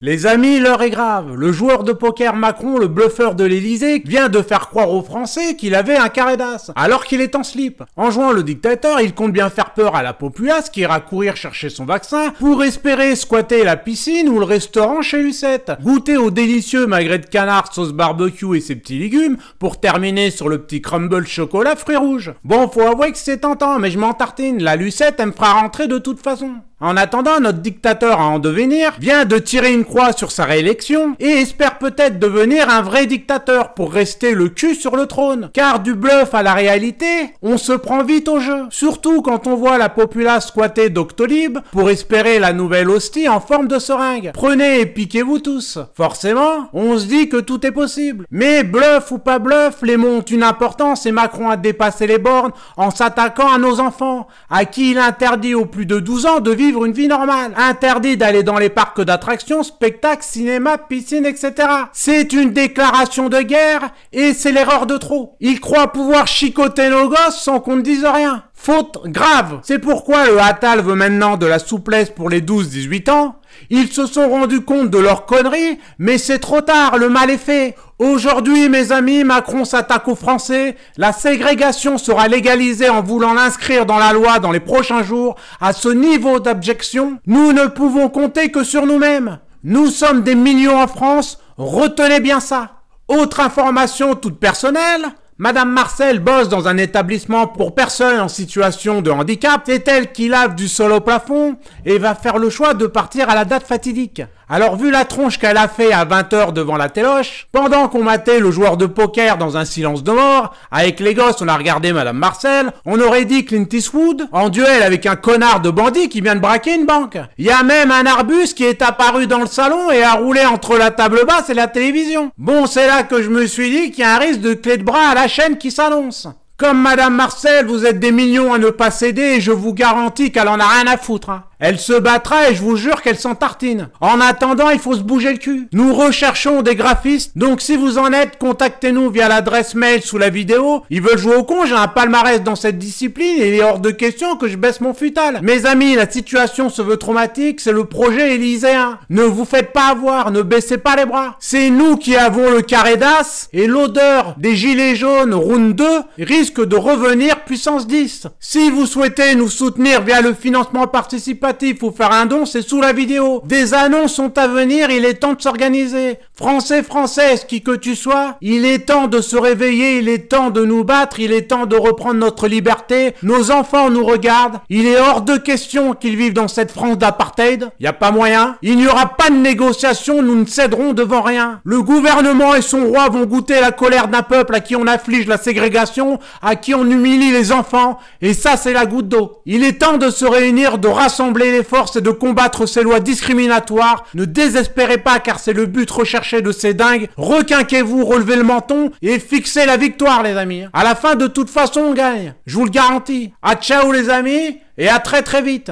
Les amis, l'heure est grave. Le joueur de poker Macron, le bluffeur de l'Élysée, vient de faire croire aux Français qu'il avait un carré d'as, alors qu'il est en slip. En jouant le dictateur, il compte bien faire peur à la populace qui ira courir chercher son vaccin pour espérer squatter la piscine ou le restaurant chez Lucette, goûter au délicieux magret de canard sauce barbecue et ses petits légumes, pour terminer sur le petit crumble chocolat fruits rouges. Bon, faut avouer que c'est tentant, mais je m'en tartine, la Lucette, elle me fera rentrer de toute façon. En attendant, notre dictateur à en devenir vient de tirer une croix sur sa réélection et espère peut-être devenir un vrai dictateur pour rester le cul sur le trône. Car du bluff à la réalité, on se prend vite au jeu. Surtout quand on voit la populace squatter Doctolib pour espérer la nouvelle hostie en forme de seringue. Prenez et piquez-vous tous. Forcément, on se dit que tout est possible. Mais bluff ou pas bluff, les mots ont une importance et Macron a dépassé les bornes en s'attaquant à nos enfants, à qui il interdit aux plus de 12 ans de vivre une vie normale. Interdit d'aller dans les parcs d'attractions, spectacles, cinéma, piscine, etc. C'est une déclaration de guerre et c'est l'erreur de trop. Il croit pouvoir chicoter nos gosses sans qu'on ne dise rien. Faute grave. C'est pourquoi le Attal veut maintenant de la souplesse pour les 12-18 ans. Ils se sont rendus compte de leur connerie, mais c'est trop tard, le mal est fait. Aujourd'hui, mes amis, Macron s'attaque aux Français. La ségrégation sera légalisée en voulant l'inscrire dans la loi dans les prochains jours. À ce niveau d'abjection, nous ne pouvons compter que sur nous-mêmes. Nous sommes des millions en France, retenez bien ça. Autre information toute personnelle. Madame Marcel bosse dans un établissement pour personnes en situation de handicap. C'est elle qui lave du sol au plafond et va faire le choix de partir à la date fatidique. Alors vu la tronche qu'elle a fait à 20h devant la téloche, pendant qu'on matait le joueur de poker dans un silence de mort, avec les gosses on a regardé Madame Marcel, on aurait dit Clint Eastwood en duel avec un connard de bandit qui vient de braquer une banque. Il y a même un arbuste qui est apparu dans le salon et a roulé entre la table basse et la télévision. Bon, c'est là que je me suis dit qu'il y a un risque de clé de bras à la chaîne qui s'annonce. Comme Madame Marcel, vous êtes des millions à ne pas céder et je vous garantis qu'elle en a rien à foutre. Elle se battra et je vous jure qu'elle s'en tartine. En attendant, il faut se bouger le cul. Nous recherchons des graphistes, donc si vous en êtes, contactez-nous via l'adresse mail sous la vidéo. Ils veulent jouer au con, j'ai un palmarès dans cette discipline et il est hors de question que je baisse mon futal. Mes amis, la situation se veut traumatique, c'est le projet élyséen. Ne vous faites pas avoir, ne baissez pas les bras. C'est nous qui avons le carré d'as et l'odeur des gilets jaunes round 2 risque de revenir puissance 10. Si vous souhaitez nous soutenir via le financement participatif ou faire un don, c'est sous la vidéo. Des annonces sont à venir, il est temps de s'organiser. Français, Françaises, qui que tu sois, il est temps de se réveiller, il est temps de nous battre, il est temps de reprendre notre liberté. Nos enfants nous regardent. Il est hors de question qu'ils vivent dans cette France d'apartheid. Y a pas moyen. Il n'y aura pas de négociation, nous ne céderons devant rien. Le gouvernement et son roi vont goûter la colère d'un peuple à qui on afflige la ségrégation, à qui on humilie les enfants, et ça c'est la goutte d'eau. Il est temps de se réunir, de rassembler les forces et de combattre ces lois discriminatoires. Ne désespérez pas car c'est le but recherché de ces dingues. Requinquez-vous, relevez le menton et fixez la victoire les amis. À la fin de toute façon on gagne. Je vous le garantis. À ciao les amis et à très très vite.